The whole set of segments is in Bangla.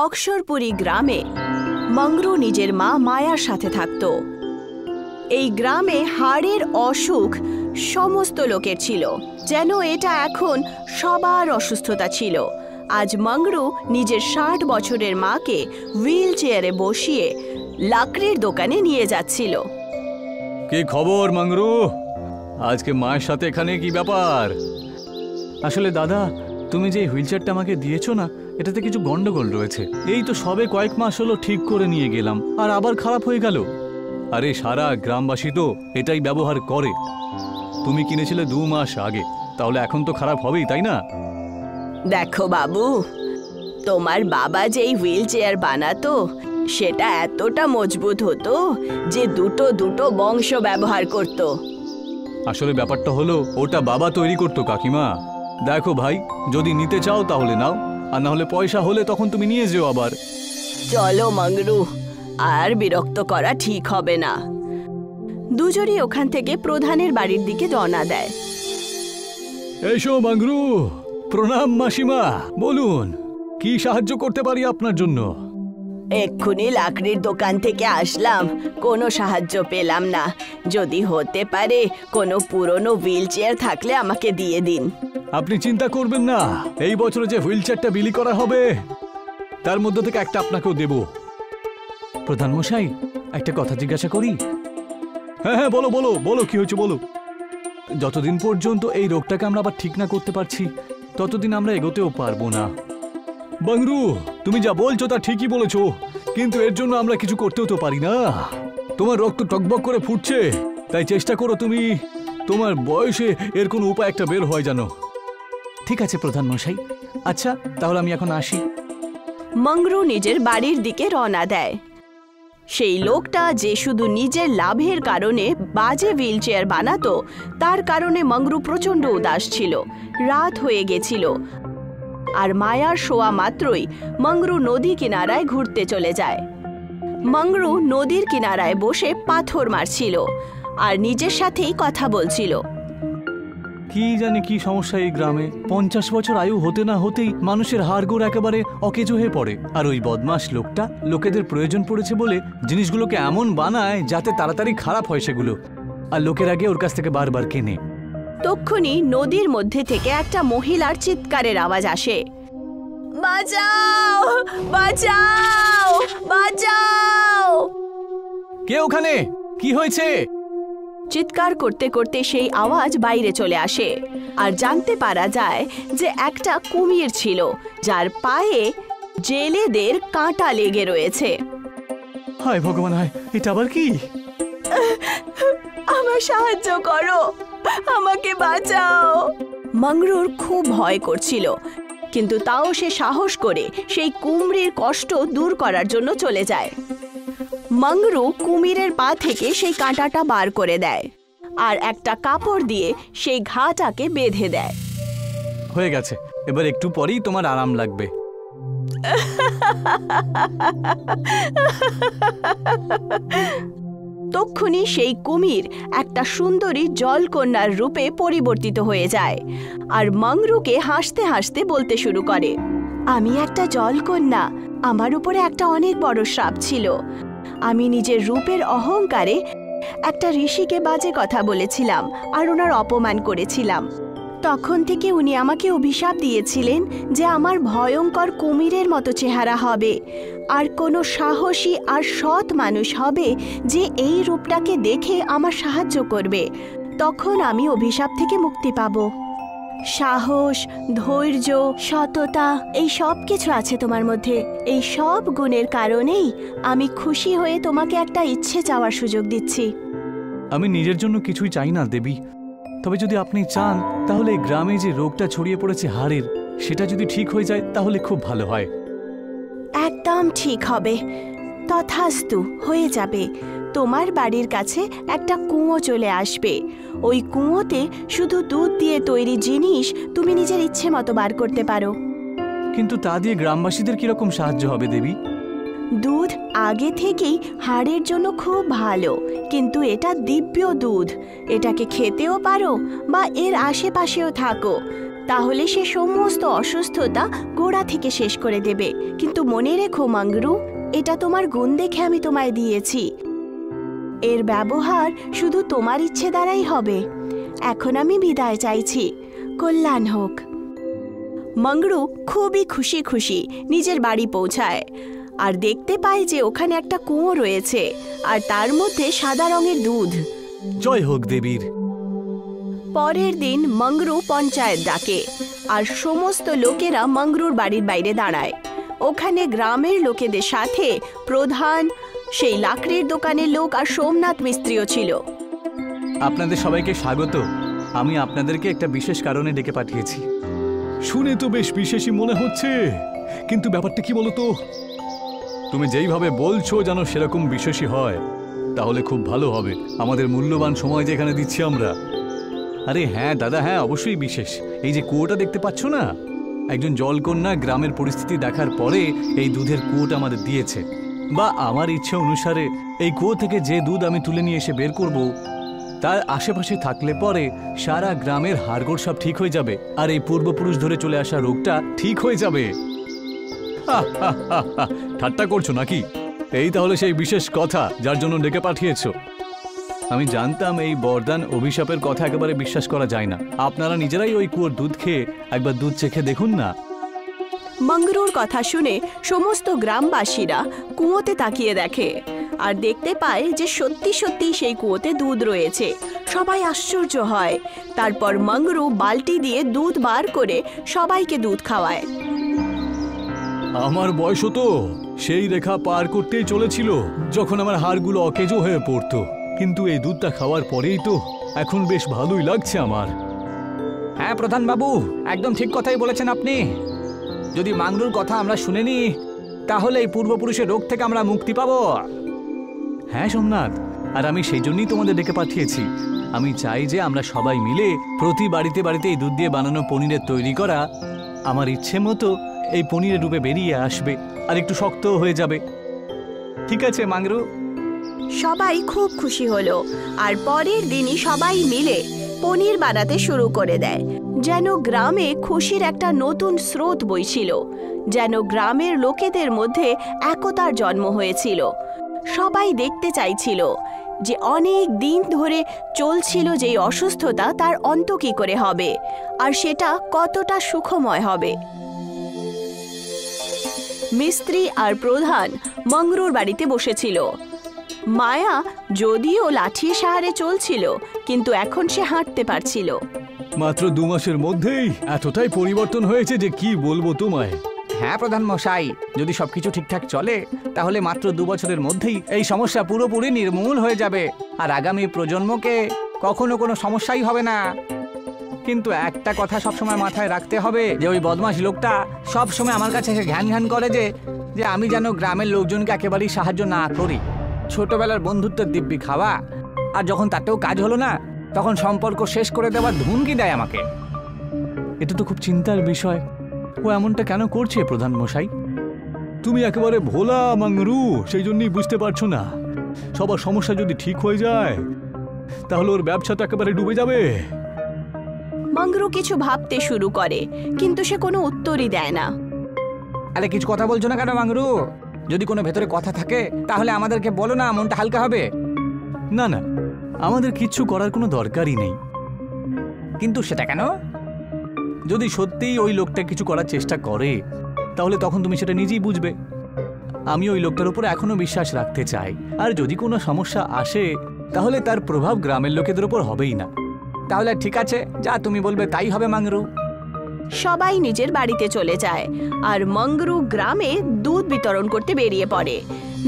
অক্ষরপুরী গ্রামে মংরু নিজের মা মায়ার সাথে থাকত। এই গ্রামে হাড়ের অসুখ সমস্ত লোকের ছিল, যেন এটা এখন সবার অসুস্থতা ছিল। আজ মংরু নিজের 60 বছরের মাকে হুইল চেয়ারে বসিয়ে লাকড়ির দোকানে নিয়ে যাচ্ছিল। কি খবর মংরু? আজকে মায়ের সাথে এখানে কি ব্যাপার? আসলে দাদা, তুমি যে হুইল চেয়ারটা আমাকে দিয়েছো না, এটাতে কিছু গন্ডগোল রয়েছে। এই তো সবে কয়েক মাস হলো ঠিক করে নিয়ে গেলাম, আর আবার খারাপ হয়ে গেল। আরে সারা গ্রামবাসী তো এটাই ব্যবহার করে। তুমি কিনেছিলে 2 মাস আগে, তাহলে এখন তো খারাপ হবেই, তাই না? দেখো বাবু, তোমার বাবা যেই হুইল চেয়ার বানাতো সেটা এতটা মজবুত হতো যে দুটো বংশ ব্যবহার করত। আসলে ব্যাপারটা হলো ওটা বাবা তৈরি করতো কাকিমা। দেখো ভাই, যদি নিতে চাও তাহলে নাও, আর না হলে পয়সা হলে তখন তুমি নিয়ে যেও আবার। চলো মংরু, আর বিরক্ত করা ঠিক হবে না। দুজনই ওখান থেকে প্রধানের বাড়ির দিকে রওনা দেয়। এসো মংরু। প্রণাম মাসিমা, বলুন কি সাহায্য করতে পারি আপনার জন্য? এক্ষুনি লাকড়ির দোকান থেকে আসলাম, কোনো সাহায্য পেলাম না। যদি হতে পারে কোনো পুরনো হুইল চেয়ার থাকলে আমাকে দিয়ে দিন। আপনি চিন্তা করবেন না, এই বছরে যে হুইল চেয়ারটা বিলি করা হবে তার মধ্যে থেকে একটা আপনাকেও দেব। প্রধান মশাই, একটা কথা জিজ্ঞাসা করি? হ্যাঁ হ্যাঁ, বলো বলো বলো, কি হয়েছে বলো। যতদিন পর্যন্ত এই রোগটাকে আমরা আবার ঠিক না করতে পারছি, ততদিন আমরা এগোতেও পারবো না। মংরু, তুমি যা বলছো তা ঠিকই বলেছো, কিন্তু এর জন্য আমরা কিছু করতেও তো পারি না। তোমার রক্ত টকবক করে ফুটছে, তাই চেষ্টা করো তুমি তোমার বয়সে এর কোনো উপায় একটা বের হয় জানো। ঠিক আছে প্রধান মশাই, আচ্ছা তাহলে আমি এখন আসি। মংরু নিজের বাড়ির দিকে রওনা দেয়। সেই লোকটা যে শুধু নিজের লাভের কারণে বাজে হুইল চেয়ার বানাতো, তার কারণে মংরু প্রচণ্ড উদাস ছিল। রাত হয়ে গেছিল, আর মায়ার শোয়া মাত্রই মংরু নদী কিনারায় ঘুরতে চলে যায়। মংরু নদীর কিনারায় বসে পাথর মারছিল আর নিজের সাথেই কথা বলছিল। কি জানি কি সমস্যা এই গ্রামে, 50 বছর আয়ু হতে না হতেই মানুষের হাড়গোড় একেবারে অকেজো হয়ে পড়ে। আর ওই বদমাশ লোকটা লোকেদের প্রয়োজন পড়েছে বলে জিনিসগুলোকে এমন বানায় যাতে তাড়াতাড়ি খারাপ হয় সেগুলো, আর লোকের আগে ওর কাছ থেকে বারবার কেনে। তক্ষুনি নদীর মধ্যে থেকে একটা মহিলার চিৎকারের আওয়াজ আসে। বাঁচাও, বাঁচাও, বাঁচাও! কে ওখানে? কি হয়েছে? চিৎকার করতে করতে সেই আওয়াজ বাইরে চলে আসে, আর জানতে পারা যায় যে একটা কুমির ছিল, যার পায়ে জেলেদের কাঁটা লেগে রয়েছে। হায় ভগবান, হায়, এটা আবার কি? আমার সাহায্য করো, আমাকে বাঁচাও। মংরুর খুব ভয় করছিল, কিন্তু তাও সে সাহস করে সেই কুমিরের কষ্ট দূর করার জন্য চলে যায়। মংরু কুমিরের পা থেকে সেই কাঁটাটা বার করে দেয় আর একটা কাপড় দিয়ে সেই ঘাটাকে বেঁধে দেয়। হয়ে গেছে, এবার একটু পরেই তোমার আরাম লাগবে। তক্ষুনি সেই কুমির একটা সুন্দরী জলকন্যার রূপে পরিবর্তিত হয়ে যায় আর মংরুকে হাসতে হাসতে বলতে শুরু করে, আমি একটা জলকন্যা, আমার উপরে একটা অনেক বড় শ্রাপ ছিল। আমি নিজের রূপের অহংকারে একটা ঋষিকে বাজে কথা বলেছিলাম আর ওনার অপমান করেছিলাম। তখন থেকে উনি আমাকে অভিশাপ দিয়েছিলেন যে আমার ভয়ঙ্কর কুমিরের মতো চেহারা হবে, আর কোনো সাহসী আর সৎ মানুষ হবে যে এই রূপটাকে দেখে আমার সাহায্য করবে। তখন আমি অভিশাপ থেকে মুক্তি পাব। সাহস, ধৈর্য, সততা, এই সব কিছু আছে তোমার মধ্যে। এই সব গুণের কারণেই আমি খুশি হয়ে তোমাকে একটা ইচ্ছে চাওয়ার সুযোগ দিচ্ছি। আমি নিজের জন্য কিছুই চাই না দেবী, তবে যদি আপনি চান তাহলে গ্রামে যে রোগটা ছড়িয়ে পড়েছে হাড়ের, সেটা যদি ঠিক হয়ে যায় তাহলে খুব ভালো হয়। একদম ঠিক হবে, তথাস্তু, হয়ে যাবে। তোমার বাড়ির কাছে একটা কুঁয়ো চলে আসবে। ওই কুঁয়োতে শুধু দুধ দিয়ে তৈরি জিনিস তুমি নিজের ইচ্ছে মতো বার করতে পারো। কিন্তু তা দিয়ে গ্রামবাসীদের কিরকম সাহায্য হবে দেবী? দুধ আগে থেকেই হাড়ের জন্য খুব ভালো, কিন্তু এটা দিব্য দুধ। এটাকে খেতেও পারো বা এর আশেপাশেও থাকো, তাহলে সে সমস্ত অসুস্থতা গোড়া থেকে শেষ করে দেবে। কিন্তু মনে রেখো মাংরু, এটা তোমার গুণ দেখে আমি তোমায় দিয়েছি। এর ব্যবহার শুধু তোমার ইচ্ছে দ্বারাই হবে। এখন আমি বিদায় চাইছি। কল্যাণ হোক। মাংরু খুবই খুশি খুশি নিজের বাড়ি পৌঁছায় আর দেখতে পায় যে ওখানে একটা কুয়ো রয়েছে আর তার মধ্যে সাদা রঙের দুধ। জয় হোক দেবীর। পরের দিন মাংরু পঞ্চায়েত ডাকে আর সমস্ত লোকেরা মাংরুর বাড়ির বাইরে দাঁড়ায়। ওখানে গ্রামের লোকেদের সাথে প্রধান, সেই লাকড়ির দোকানের লোক আর সোমনাথ মিস্ত্রিও ছিল। আপনাদের সবাইকে স্বাগত। আমি আপনাদেরকে একটা বিশেষ কারণে ডেকে পাঠিয়েছি। শুনে তো বেশ বিশেষই মনে হচ্ছে, কিন্তু ব্যাপারটা কি বলতো? তুমি যেইভাবে বলছো যেন সেরকম বিশেষই হয়, তাহলে খুব ভালো হবে। আমাদের মূল্যবান সময় যেখানে দিচ্ছি আমরা। আরে হ্যাঁ দাদা, হ্যাঁ অবশ্যই বিশেষ। এই যে কুয়োটা দেখতে পাচ্ছ না, একজন জলকন্যা গ্রামের পরিস্থিতি দেখার পরে এই দুধের কুয়োটা আমাদের দিয়েছে। বা আমার ইচ্ছে অনুসারে এই কুয়ো থেকে যে দুধ আমি তুলে নিয়ে এসে বের করব, তার আশেপাশে থাকলে পরে সারা গ্রামের হাড়গোড় সব ঠিক হয়ে যাবে আর এই পূর্বপুরুষ ধরে চলে আসা রোগটা ঠিক হয়ে যাবে। ঠাট্টা করছো নাকি? এই তাহলে সেই বিশেষ কথা যার জন্য ডেকে পাঠিয়েছো। আমি জানতাম এই বরদান অভিশাপের কথা একেবারে বিশ্বাস করা যায় না। আপনারা নিজেরাই ওই কুয়োর দুধ খেয়ে একবার দুধ চেখে দেখুন না। মাংরুর কথা শুনে সমস্ত গ্রামবাসীরা কুয়োতে তাকিয়ে দেখে আর দেখতে পায় যে সত্যি সত্যি সেই কুয়োতে দুধ রয়েছে। সবাই আশ্চর্য হয়। তারপর মাংরু বালতি দিয়ে দুধ বার করে সবাইকে দুধ খাওয়ায়। আমার বয়সও তো সেই রেখা পার করতেই চলেছিল যখন আমার হাড়গুলো অকেজো হয়ে পড়তো, কিন্তু এই দুধটা খাওয়ার পরেই তো এখন বেশ ভালোই লাগছে আমার। হ্যাঁ প্রধান বাবু, একদম ঠিক কথাই বলেছেন আপনি। যদি মাংরুর কথা আমরা শুনে নি, তাহলে এই পূর্বপুরুষের রোগ থেকে আমরা মুক্তি পাবো। হ্যাঁ সোমনাথ, আর আমি সেই জন্যই তোমাদের ডেকে পাঠিয়েছি। আমি চাই যে আমরা সবাই মিলে প্রতি বাড়িতে বাড়িতে এই দুধ দিয়ে বানানো পনিরের তৈরি করা আমার ইচ্ছে মতো এই পনিরের রূপে বেরিয়ে আসবে আর একটু শক্ত হয়ে যাবে। ঠিক আছে মাংরু? সবাই খুব খুশি হলো আর পরের দিনই সবাই মিলে পনির বানাতে শুরু করে দেয়। যেন গ্রামে খুশির একটা নতুন স্রোত বইছিল, যেন গ্রামের লোকেদের মধ্যে একতার জন্ম হয়েছিল। সবাই দেখতে চাইছিল যে অনেক দিন ধরে চলছিল যেই অসুস্থতা, তার অন্ত কী করে হবে আর সেটা কতটা সুখময় হবে। মিস্ত্রি আর প্রধান মাংরুর বাড়িতে বসেছিল। মায়া যদিও লাঠির সাহায্যে চলছিল, কিন্তু এখন সে হাঁটতে পারছিল। মাত্র 2 মাসের মধ্যেই এতটাই পরিবর্তন হয়েছে যে কি বলবো তোমায়। হ্যাঁ প্রধান মশাই, যদি সবকিছু ঠিকঠাক চলে তাহলে মাত্র 2 বছরের মধ্যেই এই সমস্যা পুরোপুরি নির্মূল হয়ে যাবে আর আগামী প্রজন্মকে কখনো কোনো সমস্যাই হবে না। কিন্তু একটা কথা সবসময় মাথায় রাখতে হবে যে ওই বদমাশ লোকটা সবসময় আমার কাছে এসে ঘ্যান ঘ্যান করে যে আমি যেন গ্রামের লোকজনকে একেবারেই সাহায্য না করি। ছোটবেলার বন্ধুত্বের দিব্যি খাওয়া, আর যখন তাতেও কাজ হলো না তখন সম্পর্ক শেষ করে দেওয়ার ধুমকি দেয় আমাকে। এটা তো খুব চিন্তার বিষয়। ও এমনটা কেন করছে প্রধান মশাই? তুমি একেবারে ভোলা মাংরু, সেই জন্যই বুঝতে পারছো না। সবার সমস্যা যদি ঠিক হয়ে যায় তাহলে ওর ব্যবসা তো একেবারে ডুবে যাবে। মাংরু কিছু ভাবতে শুরু করে, কিন্তু সে কোনো উত্তরই দেয় না। আরে কিছু কথা বলছো না কেন মাংরু? যদি কোনো ভেতরে কথা থাকে তাহলে আমাদেরকে বলো না, মনটা হালকা হবে। না না, আমাদের কিচ্ছু করার কোনো দরকারই নেই। কিন্তু সেটা কেন? যদি সত্যিই ওই লোকটা কিছু করার চেষ্টা করে তাহলে তখন তুমি সেটা নিজেই বুঝবে। আমি ওই লোকটার উপর এখনো বিশ্বাস রাখতে চাই, আর যদি কোনো সমস্যা আসে তাহলে তার প্রভাব গ্রামের লোকেদের উপর হবেই না। তাহলে ঠিক আছে, যা তুমি বলবে তাই হবে মাংরু। সবাই নিজের বাড়িতে চলে যায় আর মাংরু গ্রামে দুধ বিতরণ করতে বেরিয়ে পড়ে।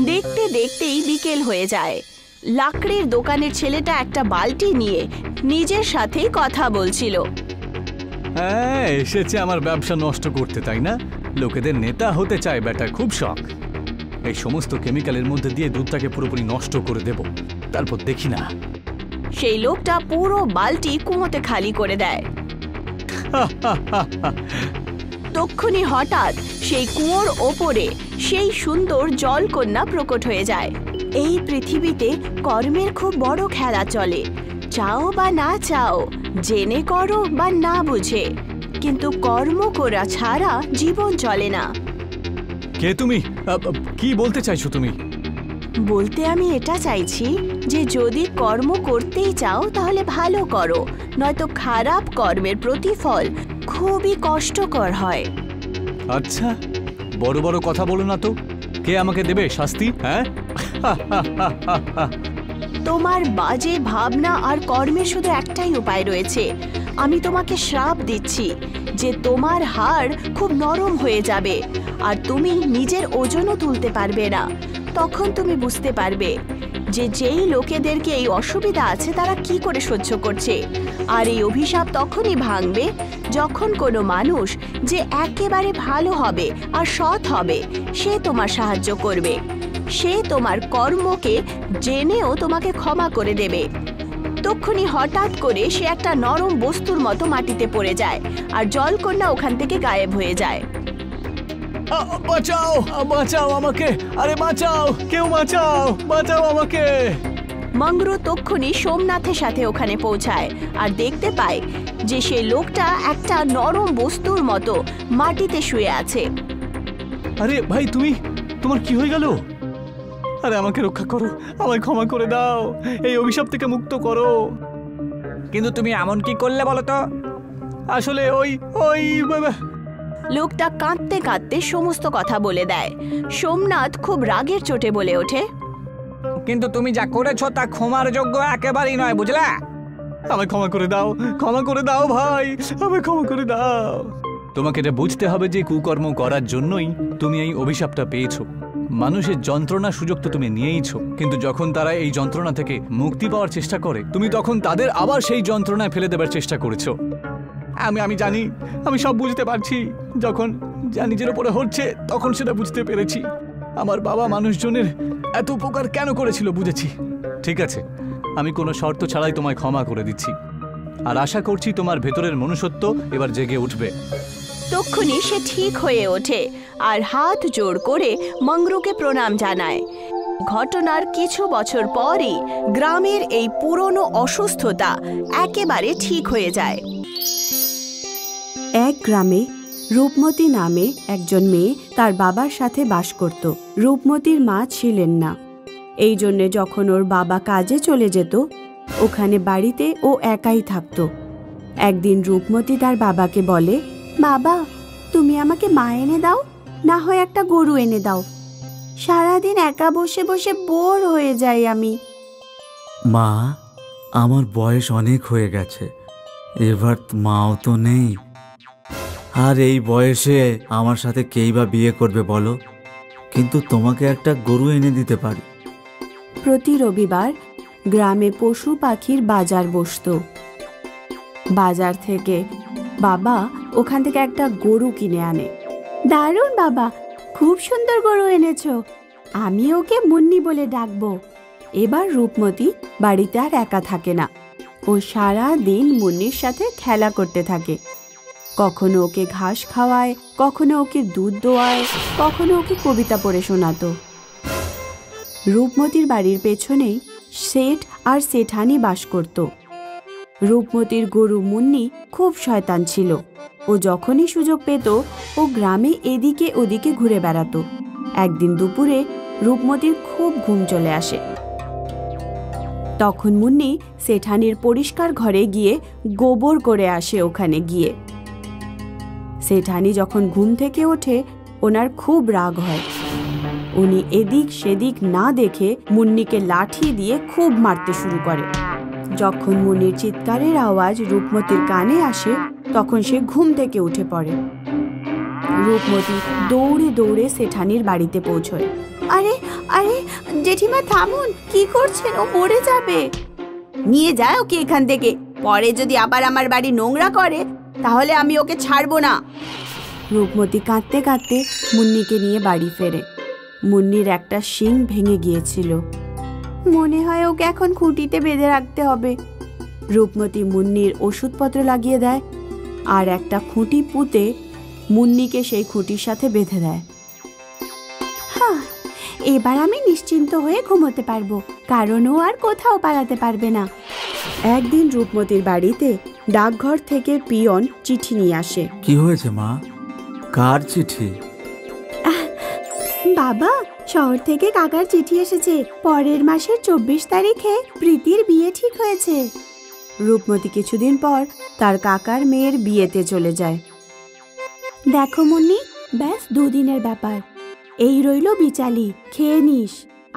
দেখতে দেখতেই বিকেল হয়ে যায়। লাকড়ির দোকানের ছেলেটা একটা বালতি নিয়ে নিজের সাথে কথা বলছিল। হ্যাঁ, এসেছে আমার ব্যবসা নষ্ট করতে, তাই না? লোকেদের নেতা হতে চায় বেটার খুব শখ। এই সমস্ত কেমিক্যালের মধ্যে দিয়ে দুধটাকে পুরোপুরি নষ্ট করে দেব, তারপর দেখি না। সেই লোকটা পুরো বালতি কুয়োতে খালি করে দেয়। তক্ষুনি হঠাৎ সেই কুয়োর ওপরে সেই সুন্দর জলকন্যা প্রকট হয়ে যায়। এই পৃথিবীতে কর্মের খুব বড় খেলা চলে। চাও বা না চাও, জেনে করো বা না বুঝে, কিন্তু কর্ম করা ছাড়া জীবন চলে না। কে তুমি? কি বলতে চাইছো তুমি? বলতে আমি এটা চাইছি যে যদি কর্ম করতেই চাও তাহলে ভালো করো, নয়তো খারাপ কর্মের প্রতিফল খুবই কষ্টকর হয়। আচ্ছা, বড় বড় কথা বলো না তো। কে আমাকে দেবে শাস্তি? হ্যাঁ, তোমার বাজে ভাবনা আর কর্মের শুধু একটাই উপায় রয়েছে। আমি তোমাকে শ্রাপ দিচ্ছি যে তোমার হাড় খুব নরম হয়ে যাবে আর তুমি নিজের ওজনও তুলতে পারবে না। তখন তুমি বুঝতে পারবে যে যেই লোকেদেরকে এই অসুবিধা আছে তারা কি করে সহ্য করছে। আর এই অভিশাপ তখনই ভাঙবে যখন কোনো মানুষ যে একেবারে ভালো হবে আর সৎ হবে সে তোমার সাহায্য করবে। সে তোমার কর্মকে জেনেও তোমাকে ক্ষমা করে দেবে। তক্ষুনি হঠাৎ করে সে একটা নরম বস্তুর মতো মাটিতে পড়ে যায় আর জলকন্যা ওখান থেকে গায়েব হয়ে যায়। বাঁচাও, বাঁচাও আমাকে! আরে বাঁচাও, কেউ বাঁচাও, বাঁচাও আমাকে! মংরু তক্ষুনি সোমনাথের সাথে ওখানে পৌঁছায় আর দেখতে পায় যে সেই লোকটা একটা নরম বস্তুর মতো মাটিতে শুয়ে আছে। আরে ভাই, তোমার কি হয়ে গেল? আরে আমাকে রক্ষা করো, আমায় ক্ষমা করে দাও, এই অভিশাপ থেকে মুক্ত করো। কিন্তু তুমি এমন কি করলে বলো তো? আসলে ওই লোকটা কাঁদতে কাঁদতে সমস্ত কথা বলে দেয়। সোমনাথ খুব রাগের চোটে বলে ওঠে, কিন্তু তুমি যা করেছো তা ক্ষমার যোগ্য একেবারেই নয়, বুঝলা? আমায় ক্ষমা করে দাও, ক্ষমা করে দাও ভাই, আমায় ক্ষমা করে দাও। তোমাকে এটা বুঝতে হবে যে কুকর্ম করার জন্যই তুমি এই অভিশাপটা পেয়েছো। মানুষের যন্ত্রণার সুযোগ তো তুমি নিয়েইছো, কিন্তু যখন তারা এই যন্ত্রণা থেকে মুক্তি পাওয়ার চেষ্টা করে তুমি তখন তাদের আবার সেই যন্ত্রণায় ফেলে দেবার চেষ্টা করেছো। আমি জানি, আমি সব বুঝতে পারছি। যখন যা নিজের উপরে হচ্ছে তখন সেটা বুঝতে পেরেছি। আমার বাবা মানুষজনের এত উপকার কেন করেছিল বুঝেছি। ঠিক আছে, আমি কোনো শর্ত ছাড়াই তোমায় ক্ষমা করে দিচ্ছি, আর আশা করছি তোমার ভেতরের মনুষ্যত্ব এবার জেগে উঠবে। তক্ষুনি সে ঠিক হয়ে ওঠে আর হাত জোড় করে মংরুকে প্রণাম জানায়। ঘটনার কিছু বছর পরই গ্রামের এই পুরনো অসুস্থতা একেবারে ঠিক হয়ে যায়। এক গ্রামে রূপমতী নামে একজন মেয়ে তার বাবার সাথে বাস করত। রূপমতীর মা ছিলেন না, এই জন্যে যখন ওর বাবা কাজে চলে যেত ওখানে বাড়িতে ও একাই থাকত। একদিন রূপমতী তার বাবাকে বলে, বাবা তুমি আমাকে মা এনে দাও, না হয় একটা গরু এনে দাও, সারাদিন একা বসে বসে বোর হয়ে যাই আমি। মা, আমার বয়স অনেক হয়ে গেছে, এবার মাও তো নেই, আর এই বয়সে আমার সাথে কেই বা বিয়ে করবে বলো? কিন্তু তোমাকে একটা গরু এনে দিতে পারি। প্রতি রবিবার গ্রামে পশু পাখির বাজার বসতো। বাজার থেকে বাবা ওখান থেকে একটা গরু কিনে আনে। দারুণ বাবা, খুব সুন্দর গরু এনেছো, আমি ওকে মুন্নি বলে ডাকবো। এবার রূপমতী বাড়িতে আর একা থাকে না, ও সারা দিন মুন্নির সাথে খেলা করতে থাকে। কখনো ওকে ঘাস খাওয়ায়, কখনো ওকে দুধ দোয়ায়, কখনো ওকে কবিতা পড়ে শোনাতো। রূপমতীর বাড়ির পেছনেই শেঠ আর শেঠানি বাস করত। রূপমতীর গরু মুন্নি খুব শয়তান ছিল। ও যখনই সুযোগ পেত ও গ্রামে এদিকে ওদিকে ঘুরে বেড়াতো। একদিন দুপুরে রূপমতীর খুব ঘুম চলে আসে। তখন মুন্নি শেঠানির পরিষ্কার ঘরে গিয়ে গোবর করে আসে। ওখানে গিয়ে শেঠানি যখন ঘুম থেকে ওঠে ওনার খুব রাগ হয়। উনি এদিক সেদিক না দেখে মুন্নিকে লাঠি দিয়ে খুব মারতে শুরু করে। যখন মুন্নির চিৎকারের আওয়াজ রূপমতীর কানে আসে তখন সে ঘুম থেকে উঠে পড়ে। রূপমতী দৌড়ে দৌড়ে শেঠানির বাড়িতে পৌঁছয়। আরে আরে জেঠিমা থামুন, কি করছেন, ও মরে যাবে। নিয়ে যায় ওকে এখান থেকে, পরে যদি আবার আমার বাড়ি নোংরা করে তাহলে আমি ওকে ছাড়বো না। রূপমতী কাঁদতে কাঁদতে মুন্নিকে নিয়ে বাড়ি ফেরে। মুন্নির একটা শিং ভেঙে গিয়েছিল, মনে হয় ওকে এখন খুঁটিতে বেঁধে রাখতে হবে। রূপমতী মুন্নির ওষুধপত্র লাগিয়ে দেয় আর একটা খুঁটি পুঁতে মুন্নিকে সেই খুঁটির সাথে বেঁধে দেয়। হ্যাঁ, এবার আমি নিশ্চিন্ত হয়ে ঘুমোতে পারবো, কারণ ও আর কোথাও পালাতে পারবে না। একদিন রূপমতীর বাড়িতে ডাকঘর থেকে পিয়ন চিঠি নিয়ে আসে। কি হয়েছে মা? কার চিঠি? বাবা, শহর থেকে কাকার চিঠি এসেছে। পরের মাসের 24 তারিখে প্রীতির বিয়ে ঠিক হয়েছে। রূপমতি কিছুদিন পর তার কাকার মেয়ের বিয়েতে চলে যায়। দেখো মুন্নি, ব্যাস 2 দিনের ব্যাপার। এই রইল বিচালি, খেয়ে নিস।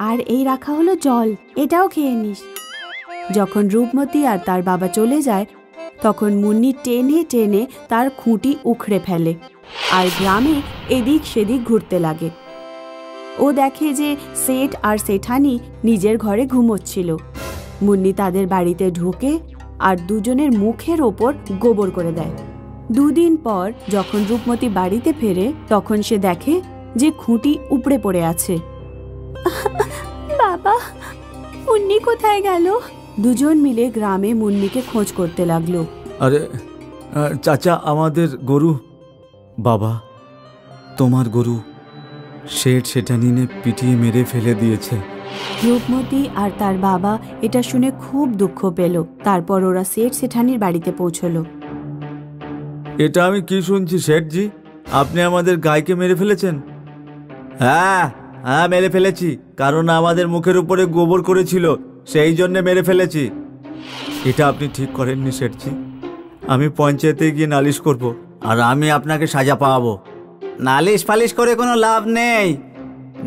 আর এই রাখা হলো জল, এটাও খেয়ে নিস। যখন রূপমতি আর তার বাবা চলে যায়, তখন মুন্নি টেনে টেনে তার খুঁটি উখড়ে ফেলে আর গ্রামে এদিক সেদিক ঘুরতে লাগে। ও দেখে যে সেঠ আর সেঠানি নিজের ঘরে ঘুমোচ্ছিল। মুন্নি তাদের বাড়িতে ঢুকে আর দুজনের মুখের ওপর গোবর করে দেয়। 2 দিন পর যখন রূপমতি বাড়িতে ফেরে, তখন সে দেখে যে খুঁটি উপড়ে পড়ে আছে। বাবা, মুন্নি কোথায় গেল? দুজন মিলে গ্রামে মুন্নিকে খোঁজ করতে লাগলো। আরে চাচা, আমাদের গরু। বাবা, তোমার গরু শেঠ সেঠানিনে পিটিয়ে মেরে ফেলে দিয়েছে। রূপমতি আর তার বাবা এটা শুনে খুব দুঃখ পেল। তারপর ওরা সেঠ সেঠানির বাড়িতে পৌঁছলো। এটা আমি কি শুনছি শেঠজি? আপনি আমাদের গাইকে মেরে ফেলেছেন? হ্যাঁ হ্যাঁ, মেরে ফেলেছি। কারণ আমাদের মুখের উপরে গোবর করেছিল, সেই জন্য মেরে ফেলেছি। এটা আপনি ঠিক করেননি শেঠজি। আমি পঞ্চায়েতে গিয়ে নালিশ করব, আর আমি আপনাকে সাজা পাওয়াবো। নালিশ ফালিশ করে কোনো লাভ নেই।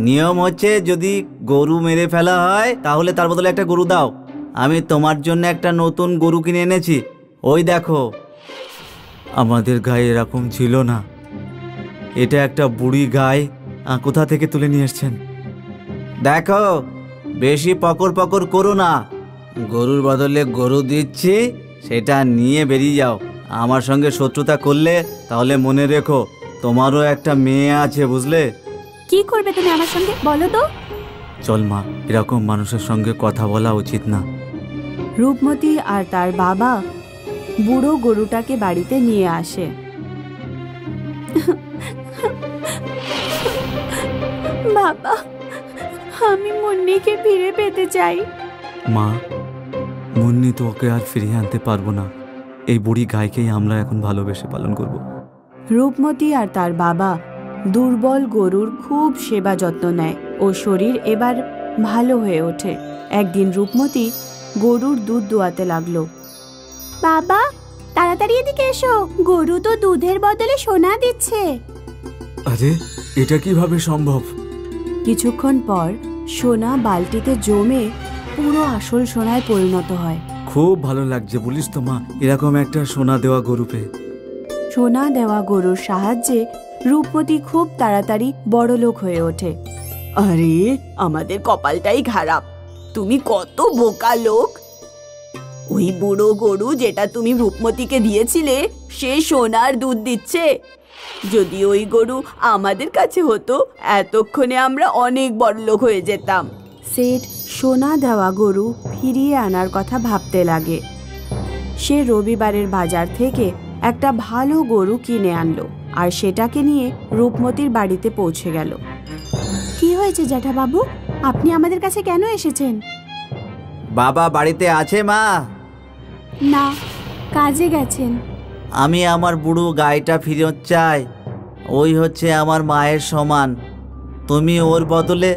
নিয়ম হচ্ছে, যদি গরু মেরে ফেলা হয় তাহলে তার বদলে একটা গরু দাও। আমি তোমার জন্য একটা নতুন গরু কিনে এনেছি, ওই দেখো। আমাদের গায়ে এরকম ছিল না। এটা একটা বুড়ি গায়ে। কোথা থেকে তুলে নিয়ে এসছেন? দেখো, বেশি পকর পকর করো না। গরুর বদলে গরু দিচ্ছি, সেটা নিয়ে বেরিয়ে যাও। আমার সঙ্গে শত্রুতা করলে তাহলে মনে রেখো, তোমারও একটা মেয়ে আছে, বুঝলে? কি করবে তুমি আমার সঙ্গে, বলো তো? চল মা, এরকম মানুষের সঙ্গে কথা বলা উচিত না। রূপমতি আর তার বাবা বুড়ো গরুটাকে বাড়িতে নিয়ে আসে। বাবা, আমি মুন্নিকে ফিরে পেতে চাই। মা, মুন্নি তো ওকে আর ফিরিয়ে আনতে পারবো না। এই বুড়ি গাইকেই আমরা এখন ভালোবেসে পালন করব। রূপমতি আর তার বাবা দুর্বল গরুর খুব সেবা যত্ন নেয় ও শরীর এবার ভালো হয়ে ওঠে। একদিন রূপমতি গরুর দুধ দোয়াতে লাগলো। বাবা, তাড়াতাড়ি এদিকে এসো, গরু তো দুধের বদলে সোনা দিচ্ছে। আরে, এটা কিভাবে সম্ভব? কিছুক্ষণ পর সোনা বালতিতে জমে পুরো আসল সোনায় পরিণত হয়। খুব ভালো লাগছে বলিস তো মা, এরকম একটা সোনা দেওয়া গরু পেয়ে। সোনা দেওয়া গরুর সাহায্যে রূপমতি খুব তাড়াতাড়ি বড়লোক হয়ে ওঠে। আরে, আমাদের কপালটাই খারাপ। তুমি কত বোকা লোক! ওই বুড়ো গরু যেটা তুমি রূপমতিকে দিয়েছিলে, সে সোনার দুধ দিচ্ছে। যদি ওই গরু আমাদের কাছে হতো, এতক্ষণে আমরা অনেক বড়লোক হয়ে যেতাম। সেঠ সোনা দেওয়া গরু ফিরিয়ে আনার কথা ভাবতে লাগে। সে রবিবারের বাজার থেকে একটা ভালো গরু কিনে আনলো আর সেটাকে নিয়ে রূপমতির বাড়িতে পৌঁছে গেল। কি হয়েছে জ্যাঠাবাবু, আপনি আমাদের কাছে কেন এসেছেন? বাবা বাড়িতে আছে মা? না, কাজে গেছেন। আমি আমার বুড়ো গাইটা ফিরত চাই। ওই হচ্ছে আমার মায়ের সমান। তুমি ওর বদলে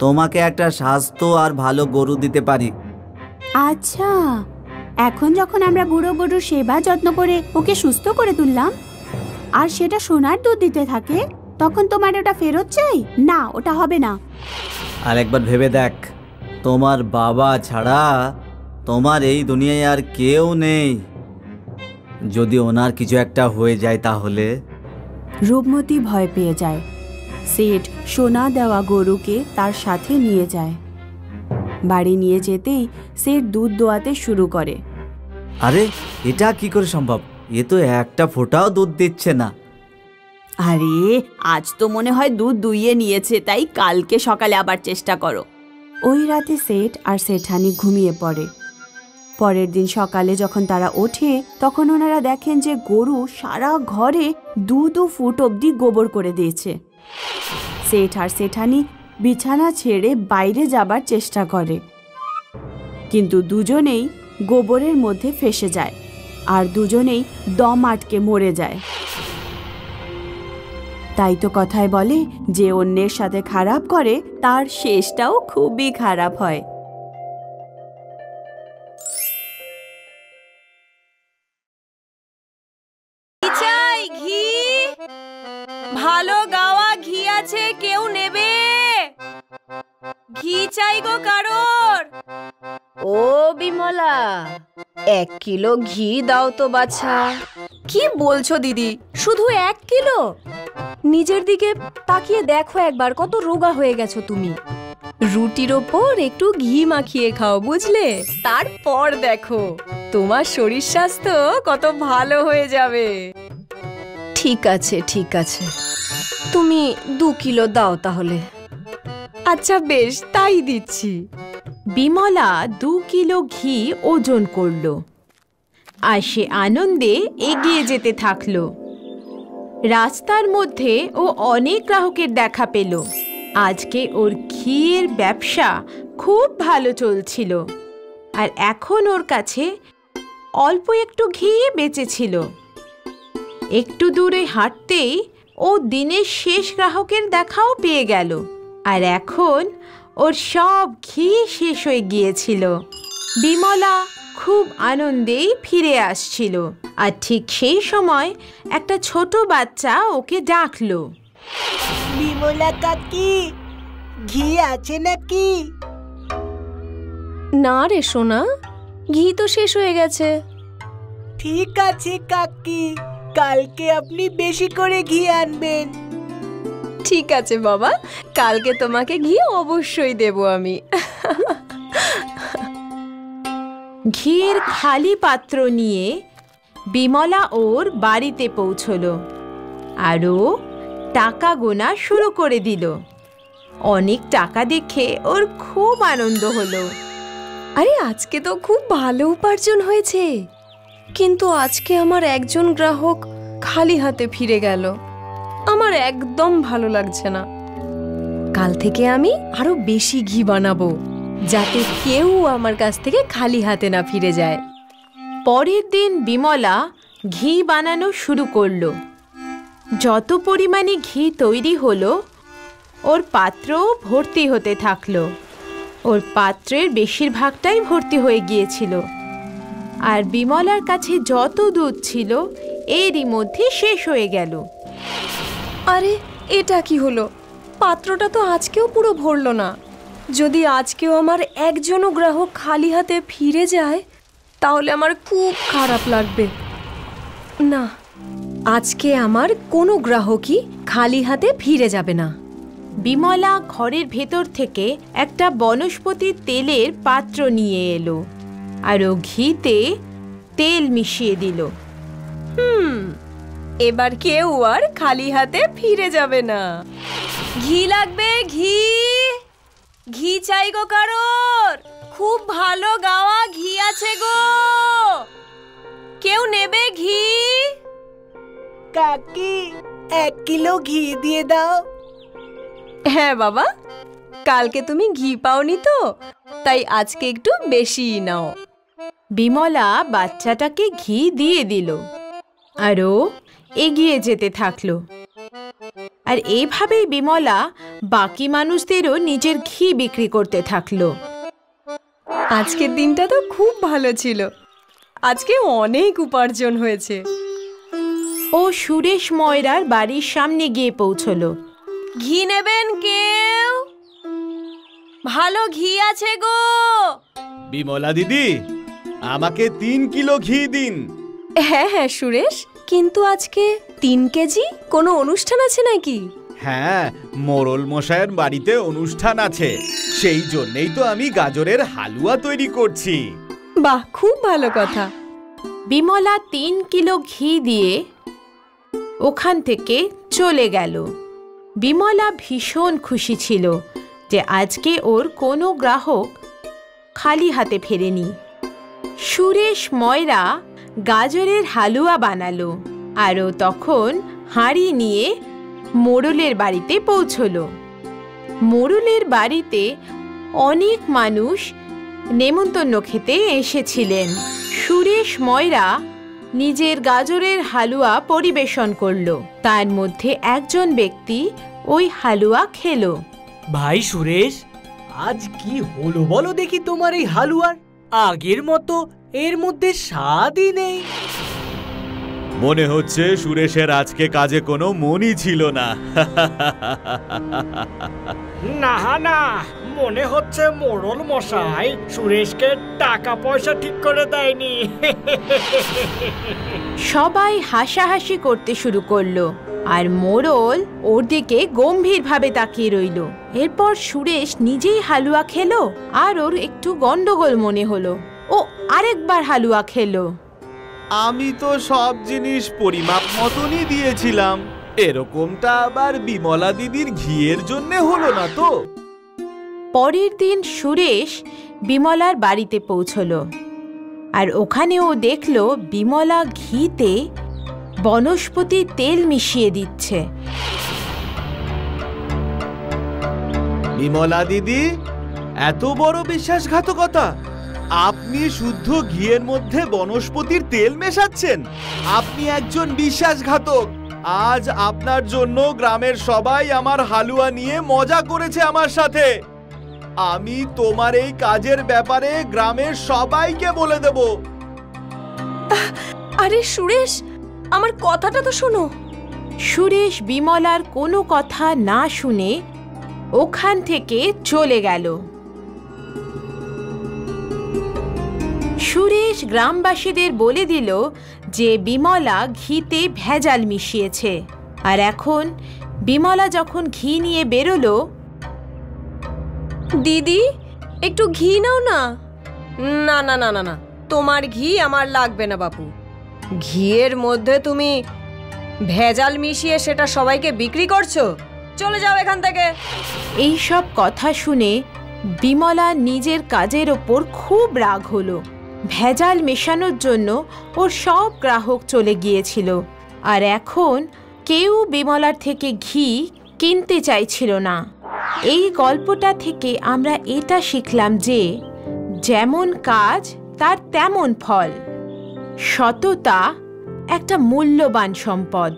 তোমাকে একটা স্বাস্থ্য আর ভালো গরু দিতে পারি। আচ্ছা, এখন যখন আমরা বুড়ো গরুর সেবা যত্ন করে ওকে সুস্থ করে তুললাম আর সেটা সোনার দুধ দিতে থাকে, তখন তোমার ওটা ফেরত চাই? না, ওটা হবে না। আর একবার ভেবে দেখ, তোমার বাবা ছাড়া তোমার এই দুনিয়ায় আর কেউ নেই। যদি ওনার কিছু একটা হয়ে যায় তাহলে? রূপমতি ভয় পেয়ে যায়। সেঠ সোনা দেওয়া গরুকে তার সাথে নিয়ে যায়। বাড়ি নিয়ে যেতেই সেঠ দুধ দোয়াতে শুরু করে। আরে, এটা কি করে সম্ভব? এ তো একটা ফোঁটাও দুধ দিচ্ছে না। আরে, আজ তো মনে হয় দুধ দুইয়ে নিয়েছে, তাই কালকে সকালে আবার চেষ্টা করো। ওই রাতে সেঠ আর সেঠানি ঘুমিয়ে পড়ে। পরের দিন সকালে যখন তারা ওঠে, তখন ওনারা দেখেন যে গরু সারা ঘরে 2 ফুট অবধি গোবর করে দিয়েছে। সেঠ আর সেঠানি বিছানা ছেড়ে বাইরে যাবার চেষ্টা করে, কিন্তু দুজনেই গোবরের মধ্যে ফেসে যায়। আর দুজনেই দম আটকে মরে যায়। তাই তো কথায় বলে, যে অন্যের সাথে খারাপ করে তার শেষটাও খুবই খারাপ হয়। ঘি, ভালো গাওয়া ঘি আছে, কেউ নেবে? ঘি চাই গো কারোর। ও বিমলা, 1 কিলো ঘি দাও তো বাছা। কি বলছো দিদি, শুধু 1 কিলো? নিজের দিকে তাকিয়ে দেখো একবার, কত রোগা হয়ে গেছো তুমি। রুটির ওপর একটু ঘি মাখিয়ে খাও, বুঝলে? তারপর দেখো তোমার শরীর স্বাস্থ্য কত ভালো হয়ে যাবে। ঠিক আছে ঠিক আছে, তুমি 2 কিলো দাও তাহলে। আচ্ছা বেশ, তাই দিচ্ছি। বিমলা 2 কিলো ঘি ওজন করল আর সে আনন্দে এগিয়ে যেতে থাকলো। রাস্তার মধ্যে ও অনেক গ্রাহকের দেখা পেল। আজকে ওর ঘিয়ের ব্যবসা খুব ভালো চলছিল, আর এখন ওর কাছে অল্প একটু ঘি বেঁচেছিল। একটু দূরে হাঁটতেই ও দিনের শেষ গ্রাহকের দেখাও পেয়ে গেল, আর এখন ওর সব ঘি শেষ হয়ে গিয়েছিল। বিমলা খুব আনন্দেই ফিরে আসছিল, আর ঠিক সেই সময় একটা ছোট বাচ্চা ওকে ডাকলো। বিমলা কাকি, ঘি আছে নাকি? না রে সোনা, ঘি তো শেষ হয়ে গেছে। ঠিক আছে কাকি, কালকে আপনি বেশি করে ঘি আনবেন। ঠিক আছে বাবা, কালকে তোমাকে ঘি অবশ্যই দেব আমি। ঘিয়ের খালি পাত্র নিয়ে বিমলা ওর বাড়িতে পৌঁছলো, আরও টাকা গোনা শুরু করে দিল। অনেক টাকা দেখে ওর খুব আনন্দ হলো। আরে আজকে তো খুব ভালো উপার্জন হয়েছে, কিন্তু আজকে আমার একজন গ্রাহক খালি হাতে ফিরে গেল। আমার একদম ভালো লাগছে না। কাল থেকে আমি আরো বেশি ঘি বানাবো, যাতে কেউ আমার কাছ থেকে খালি হাতে না ফিরে যায়। পরের দিন বিমলা ঘি বানানো শুরু করলো। যত পরিমাণে ঘি তৈরি হলো, ওর পাত্রও ভর্তি হতে থাকলো। ওর পাত্রের বেশিরভাগটাই ভর্তি হয়ে গিয়েছিল, আর বিমলার কাছে যত দুধ ছিল এরই মধ্যে শেষ হয়ে গেল। আরে এটা কি হলো? পাত্রটা তো আজকেও পুরো ভরলো না। যদি আজকেও আমার একজনও গ্রাহক খালি হাতে ফিরে যায়, তাহলে আমার খুব খারাপ লাগবে। না, আজকে আমার কোনো গ্রাহকই খালি হাতে ফিরে যাবে না। বিমলা ঘরের ভেতর থেকে একটা বনস্পতির তেলের পাত্র নিয়ে এলো, আর ও ঘিতে তেল মিশিয়ে দিল। এবার কেউ আর খালি হাতে ফিরে যাবে না। ঘি লাগবে, ঘি, ঘি চাই গো কারোর। খুব ভালো গাওয়া ঘি আছে গো, কেউ নেবে ঘি? কাকি, 1 কিলো ঘি দিয়ে দাও। হ্যাঁ বাবা, কালকে তুমি ঘি পাওনি তো, তাই আজকে একটু বেশিই নাও। বিমলা বাচ্চাটাকে ঘি দিয়ে দিল, আরও এগিয়ে যেতে থাকলো। আর এইভাবেই বিমলা বাকি মানুষদেরও নিজের ঘি বিক্রি করতে থাকলো। আজকের দিনটা তো খুব ভালো ছিল, আজকে অনেক উপার্জন হয়েছে। ও সুরেশ ময়রার বাড়ির সামনে গিয়ে পৌঁছলো। ঘি নেবেন কেউ? ভালো ঘি আছে গো। বিমলা দিদি, আমাকে 3 কিলো ঘি দিন। হ্যাঁ হ্যাঁ সুরেশ, কিন্তু আজকে 3 কেজি? কোনো অনুষ্ঠান আছে নাকি? হ্যাঁ, মোড়ল মশাইয়ের বাড়িতে অনুষ্ঠান আছে, সেই জন্যই তো আমি গাজরের হালুয়া তৈরি করছি। বাহ, খুব ভালো কথা। বিমলা 3 কিলো ঘি দিয়ে ওখান থেকে চলে গেল। বিমলা ভীষণ খুশি ছিল যে আজকে ওর কোনো গ্রাহক খালি হাতে ফেরেনি। সুরেশ ময়রা গাজরের হালুয়া বানালো, আরও তখন হাঁড়ি নিয়ে মোড়লের বাড়িতে পৌঁছলো। মোড়লের বাড়িতে অনেক মানুষ নেমন্তন্ন খেতে এসেছিলেন। সুরেশ ময়রা নিজের গাজরের হালুয়া পরিবেশন করলো। তার মধ্যে একজন ব্যক্তি ওই হালুয়া খেলো। ভাই সুরেশ, আজ কি হলো বলো দেখি তোমার এই হালুয়ার? আগের মতো এর মধ্যে স্বাদই নেই। মনে হচ্ছে সুরেশের আজকে কাজে কোনো মনই ছিল না। না না, মনে হচ্ছে মোড়ল মশাই সুরেশকে টাকা পয়সা ঠিক করে দেয়নি। সবাই হাসাহাসি করতে শুরু করলো আর মোড়ল ওর দিকে গম্ভীরভাবে তাকিয়ে রইল। এরপর সুরেশ নিজেই হালুয়া খেলো আর ওর একটু গন্ডগোল মনে হলো। ও আরেকবার হালুয়া খেলো। আমি তো সব জিনিস পরিমাপ মতনই দিয়েছিলাম। এরকমটা আবার বিমলা দিদির ঘিয়ের জন্য হলো না তো? পরের দিন সুরেশ বিমলার বাড়িতে পৌঁছলো আর ওখানে ও দেখলো বিমলা ঘিতে বনস্পতির তেল মিশিয়ে দিচ্ছে। বিমলা দিদি, এত বড় বিশ্বাসঘাতকতা! আপনি শুদ্ধ ঘিয়ের মধ্যে বনস্পতির তেল মেশাচ্ছেন? আপনি একজন বিশ্বাসঘাতক। আজ আপনার জন্য গ্রামের সবাই আমার হালুয়া নিয়ে মজা করেছে আমার সাথে। আমি তোমার এই কাজের ব্যাপারে গ্রামের সবাইকে বলে দেব। আরে সুরেশ, আমার কথাটা তো শোনো। সুরেশ বিমলার কোনো কথা না শুনে ওখান থেকে চলে গেল। সুরেশ গ্রামবাসীদের বলে দিল যে বিমলা ঘিতে ভেজাল মিশিয়েছে। আর এখন বিমলা যখন ঘি নিয়ে বেরোলো, দিদি একটু ঘি নাও না। না না না না না, তোমার ঘি আমার লাগবে না বাপু। ঘিয়ের মধ্যে তুমি ভেজাল মিশিয়ে সেটা সবাইকে বিক্রি করছো। চলে যাও এখান থেকে। এই সব কথা শুনে বিমলা নিজের কাজের ওপর খুব রাগ হলো। ভেজাল মেশানোর জন্য ওর সব গ্রাহক চলে গিয়েছিল আর এখন কেউ বিমলার থেকে ঘি কিনতে চাইছিল না। এই গল্পটা থেকে আমরা এটা শিখলাম যে যেমন কাজ তার তেমন ফল। সততা একটা মূল্যবান সম্পদ।